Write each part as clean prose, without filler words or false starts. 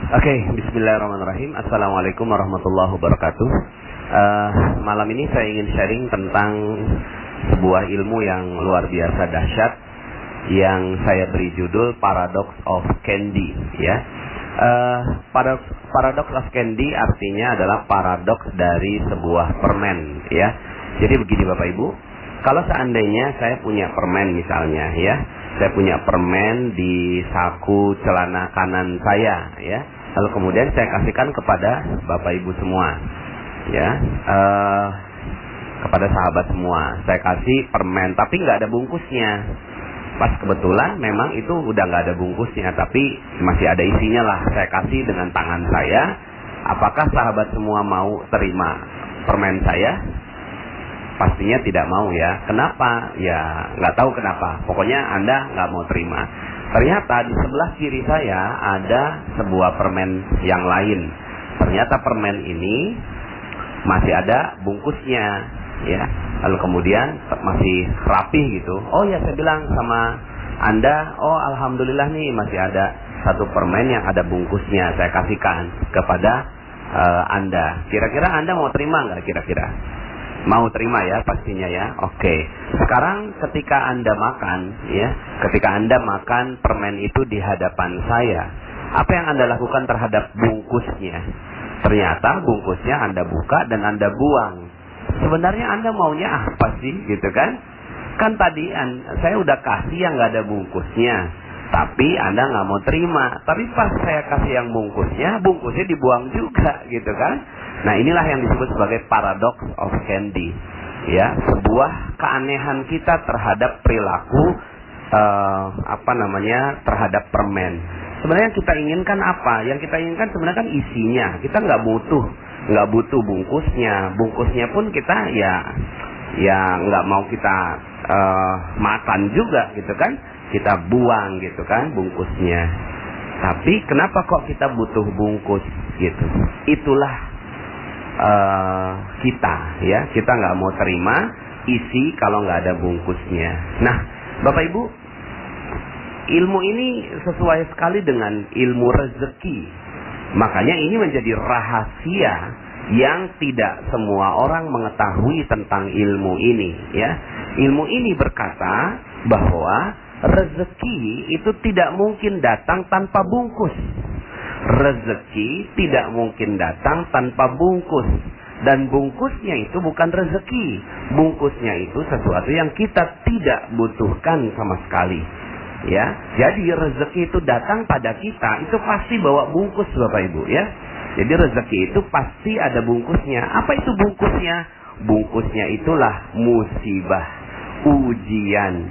Oke, bismillahirrahmanirrahim. Assalamualaikum warahmatullahi wabarakatuh. Malam ini saya ingin sharing tentang sebuah ilmu yang luar biasa dahsyat yang saya beri judul Paradox of Candy. Ya, Paradox of Candy artinya adalah paradoks dari sebuah permen. Ya, jadi begini Bapak Ibu, kalau seandainya saya punya permen misalnya, ya. Saya punya permen di saku celana kanan saya, ya. Lalu kemudian saya kasihkan kepada Bapak Ibu semua, ya, kepada sahabat semua. Saya kasih permen, tapi nggak ada bungkusnya. Pas kebetulan memang itu udah nggak ada bungkusnya, tapi masih ada isinya lah. Saya kasih dengan tangan saya. Apakah sahabat semua mau terima permen saya? Pastinya tidak mau, ya. Kenapa? Ya nggak tahu kenapa. Pokoknya Anda nggak mau terima. Ternyata di sebelah kiri saya ada sebuah permen yang lain. Ternyata permen ini masih ada bungkusnya, ya. Lalu kemudian masih rapi gitu. Oh ya, saya bilang sama Anda, oh alhamdulillah nih masih ada satu permen yang ada bungkusnya. Saya kasihkan kepada Anda. Kira-kira Anda mau terima nggak kira-kira? Mau terima ya pastinya ya. Oke. Sekarang ketika Anda makan, ya, ketika Anda makan permen itu di hadapan saya, apa yang Anda lakukan terhadap bungkusnya? Ternyata bungkusnya Anda buka dan Anda buang. Sebenarnya Anda maunya apa sih, gitu kan? Kan tadi saya udah kasih yang nggak ada bungkusnya, tapi Anda nggak mau terima. Tapi pas saya kasih yang bungkusnya dibuang juga, gitu kan? Nah, inilah yang disebut sebagai paradox of candy, ya, sebuah keanehan kita terhadap perilaku terhadap permen. Sebenarnya yang kita inginkan apa? Yang kita inginkan sebenarnya kan isinya. Kita nggak butuh bungkusnya. Bungkusnya pun kita ya nggak mau kita makan juga, gitu kan? Kita buang, gitu kan, bungkusnya. Tapi kenapa kok kita butuh bungkus, gitu? Itulah kita nggak mau terima isi kalau nggak ada bungkusnya. Nah, Bapak Ibu, ilmu ini sesuai sekali dengan ilmu rezeki. Makanya ini menjadi rahasia yang tidak semua orang mengetahui tentang ilmu ini, ya. Ilmu ini berkata bahwa rezeki itu tidak mungkin datang tanpa bungkus. Rezeki tidak mungkin datang tanpa bungkus. Dan bungkusnya itu bukan rezeki. Bungkusnya itu sesuatu yang kita tidak butuhkan sama sekali, ya. Jadi rezeki itu datang pada kita, itu pasti bawa bungkus Bapak Ibu, ya. Jadi rezeki itu pasti ada bungkusnya. Apa itu bungkusnya? Bungkusnya itulah musibah, ujian,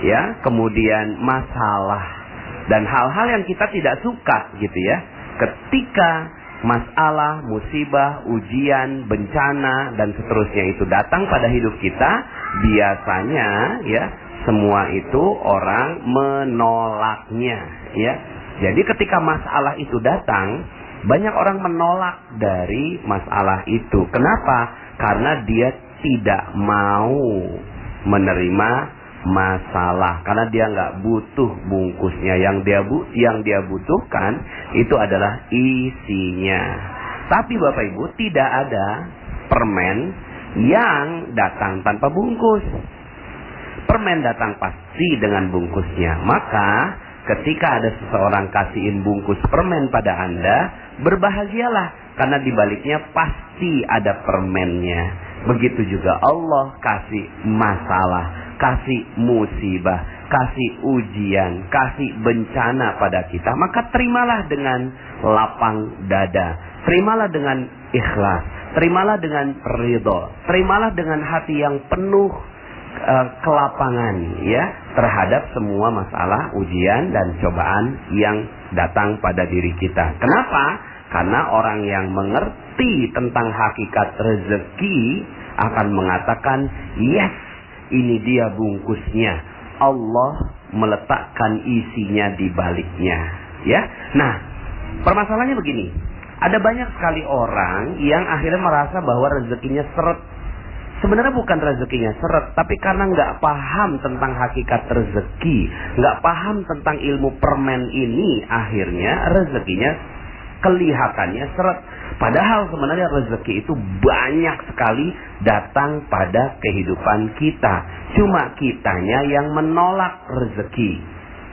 ya, kemudian masalah dan hal-hal yang kita tidak suka, gitu ya. Ketika masalah, musibah, ujian, bencana dan seterusnya itu datang pada hidup kita, biasanya, ya, semua itu orang menolaknya, ya. Jadi ketika masalah itu datang, banyak orang menolak dari masalah itu. Kenapa? Karena dia tidak mau menerima masalah, karena dia nggak butuh bungkusnya. Yang dia butuhkan itu adalah isinya. Tapi Bapak Ibu, tidak ada permen yang datang tanpa bungkus. Permen datang pasti dengan bungkusnya. Maka ketika ada seseorang kasihin bungkus permen pada Anda, berbahagialah, karena di baliknya pasti ada permennya. Begitu juga Allah kasih masalah, kasih musibah, kasih ujian, kasih bencana pada kita. Maka terimalah dengan lapang dada, terimalah dengan ikhlas, terimalah dengan ridho, terimalah dengan hati yang penuh kelapangan, ya, terhadap semua masalah, ujian dan cobaan yang datang pada diri kita. Kenapa? Karena orang yang mengerti tentang hakikat rezeki akan mengatakan, yes, ini dia bungkusnya. Allah meletakkan isinya di baliknya, ya. Nah, permasalahannya begini. Ada banyak sekali orang yang akhirnya merasa bahwa rezekinya seret. Sebenarnya bukan rezekinya seret, tapi karena nggak paham tentang hakikat rezeki, nggak paham tentang ilmu permen ini, akhirnya rezekinya Kelihatannya seret. Padahal sebenarnya rezeki itu banyak sekali datang pada kehidupan kita. Cuma kitanya yang menolak rezeki.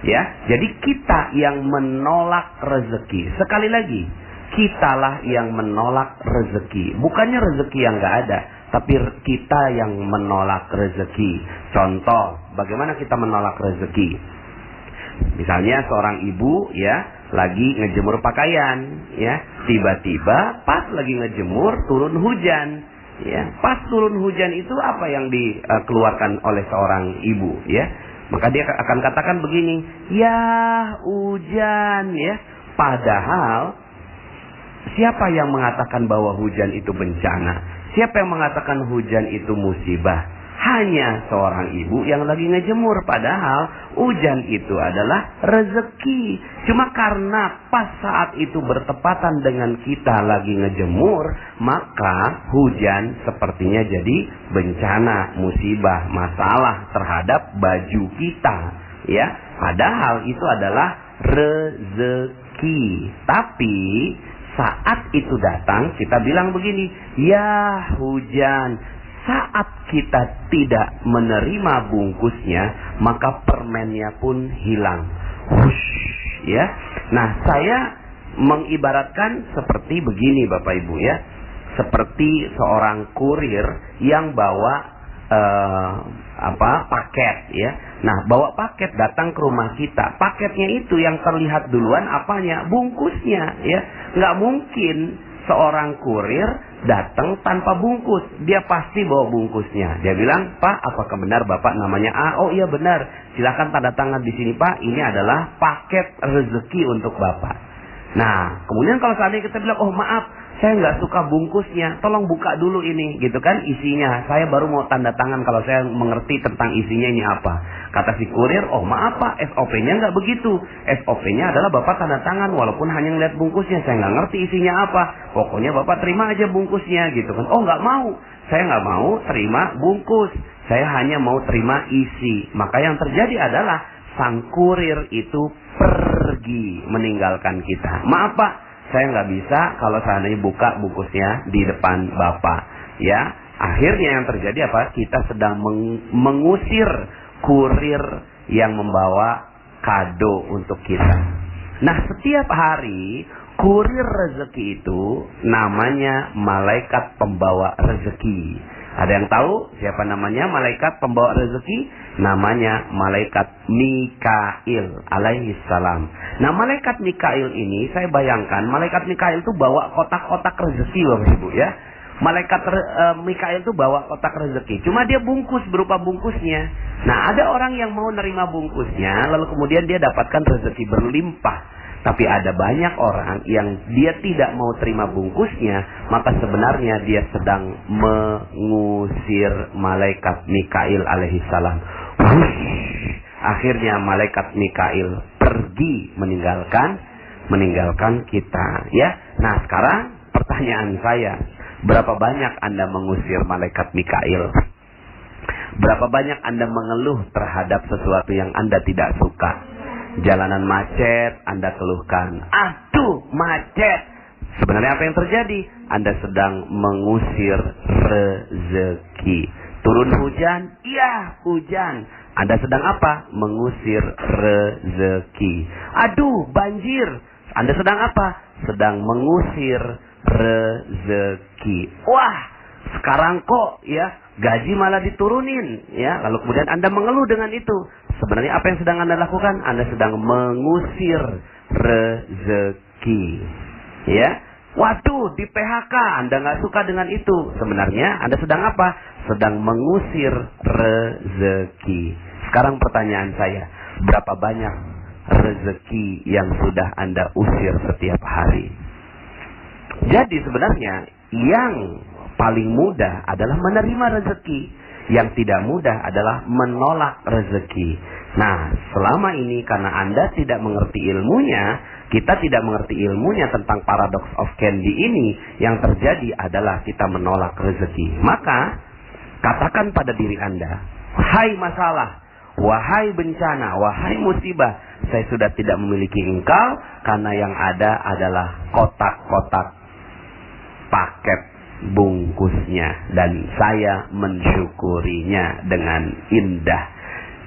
Ya, jadi kita yang menolak rezeki. Sekali lagi, kitalah yang menolak rezeki. Bukannya rezeki yang nggak ada, tapi kita yang menolak rezeki. Contoh, bagaimana kita menolak rezeki? Misalnya seorang ibu ya lagi ngejemur pakaian, ya tiba-tiba pas lagi ngejemur turun hujan, ya pas turun hujan itu apa yang dikeluarkan oleh seorang ibu, ya maka dia akan katakan begini, ya hujan, ya padahal siapa yang mengatakan bahwa hujan itu bencana? Siapa yang mengatakan hujan itu musibah? Hanya seorang ibu yang lagi ngejemur. Padahal hujan itu adalah rezeki. Cuma karena pas saat itu bertepatan dengan kita lagi ngejemur, maka hujan sepertinya jadi bencana, musibah, masalah terhadap baju kita. Ya, padahal itu adalah rezeki. Tapi saat itu datang, kita bilang begini, ya hujan. Saat kita tidak menerima bungkusnya, maka permennya pun hilang. Hush, ya. Nah, saya mengibaratkan seperti begini, Bapak Ibu ya. Seperti seorang kurir yang bawa paket ya. Nah, bawa paket datang ke rumah kita. Paketnya itu yang terlihat duluan apanya? Bungkusnya ya. Nggak mungkin seorang kurir datang tanpa bungkus. Dia pasti bawa bungkusnya. Dia bilang, "Pak, apakah benar Bapak namanya A?" "Oh iya benar. Silakan tanda tangan di sini, Pak. Ini adalah paket rezeki untuk Bapak." Nah, kemudian kalau seandainya kita bilang, "Oh maaf, saya nggak suka bungkusnya. Tolong buka dulu ini," gitu kan, isinya. Saya baru mau tanda tangan kalau saya mengerti tentang isinya ini apa. Kata si kurir, "Oh maaf Pak, SOP-nya nggak begitu. SOP-nya adalah Bapak tanda tangan walaupun hanya ngeliat bungkusnya. Saya nggak ngerti isinya apa. Pokoknya Bapak terima aja bungkusnya," gitu kan. "Oh nggak mau. Saya nggak mau terima bungkus. Saya hanya mau terima isi." Maka yang terjadi adalah sang kurir itu pergi meninggalkan kita. "Maaf Pak, saya nggak bisa kalau seandainya buka bungkusnya di depan Bapak." Ya, akhirnya yang terjadi apa? Kita sedang mengusir kurir yang membawa kado untuk kita. Nah, setiap hari kurir rezeki itu namanya malaikat pembawa rezeki. Ada yang tahu siapa namanya malaikat pembawa rezeki? Namanya malaikat Mikail alaihi salam. Nah, malaikat Mikail ini saya bayangkan malaikat Mikail itu bawa kotak-kotak rezeki, Bapak Ibu ya. Malaikat Mikail itu bawa kotak rezeki. Cuma dia bungkus berupa bungkusnya. Nah, ada orang yang mau nerima bungkusnya lalu kemudian dia dapatkan rezeki berlimpah. Tapi ada banyak orang yang dia tidak mau terima bungkusnya, maka sebenarnya dia sedang mengusir malaikat Mikail alaihi salam. Akhirnya malaikat Mikail pergi meninggalkan kita, ya. Nah, sekarang pertanyaan saya, berapa banyak Anda mengusir malaikat Mikail? Berapa banyak Anda mengeluh terhadap sesuatu yang Anda tidak suka? Jalanan macet, Anda keluhkan, "Aduh, macet." Sebenarnya apa yang terjadi? Anda sedang mengusir rezeki. Turun hujan? Iya, hujan. Anda sedang apa? Mengusir rezeki. Aduh, banjir. Anda sedang apa? Sedang mengusir rezeki. Wah, sekarang kok ya gaji malah diturunin, ya. Lalu kemudian Anda mengeluh dengan itu. Sebenarnya apa yang sedang Anda lakukan? Anda sedang mengusir rezeki, ya. Waduh, di PHK, Anda nggak suka dengan itu. Sebenarnya Anda sedang apa? Sedang mengusir rezeki. Sekarang pertanyaan saya, berapa banyak rezeki yang sudah Anda usir setiap hari? Jadi sebenarnya yang paling mudah adalah menerima rezeki. Yang tidak mudah adalah menolak rezeki. Nah, selama ini karena Anda tidak mengerti ilmunya, kita tidak mengerti ilmunya tentang paradox of candy ini, yang terjadi adalah kita menolak rezeki. Maka, katakan pada diri Anda, "Hai masalah, wahai bencana, wahai musibah, saya sudah tidak memiliki engkau, karena yang ada adalah kotak-kotak paket bungkusnya, dan saya mensyukurinya dengan indah.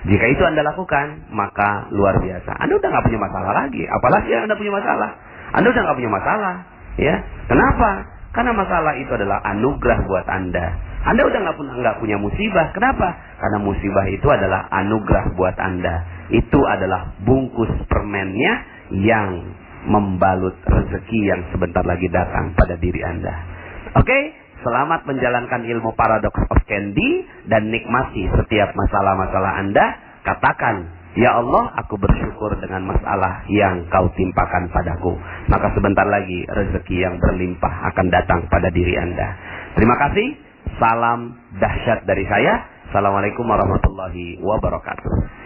Jika itu Anda lakukan, maka luar biasa. Anda udah nggak punya masalah lagi. Apalagi Anda punya masalah. Anda udah nggak punya masalah. Ya, kenapa? Karena masalah itu adalah anugerah buat Anda. Anda udah nggak punya musibah. Kenapa? Karena musibah itu adalah anugerah buat Anda. Itu adalah bungkus permennya yang membalut rezeki yang sebentar lagi datang pada diri Anda. Oke? Selamat menjalankan ilmu Paradox of Candy dan nikmati setiap masalah-masalah Anda. Katakan, ya Allah, aku bersyukur dengan masalah yang kau timpakan padaku. Maka sebentar lagi rezeki yang berlimpah akan datang pada diri Anda. Terima kasih. Salam dahsyat dari saya. Assalamualaikum warahmatullahi wabarakatuh.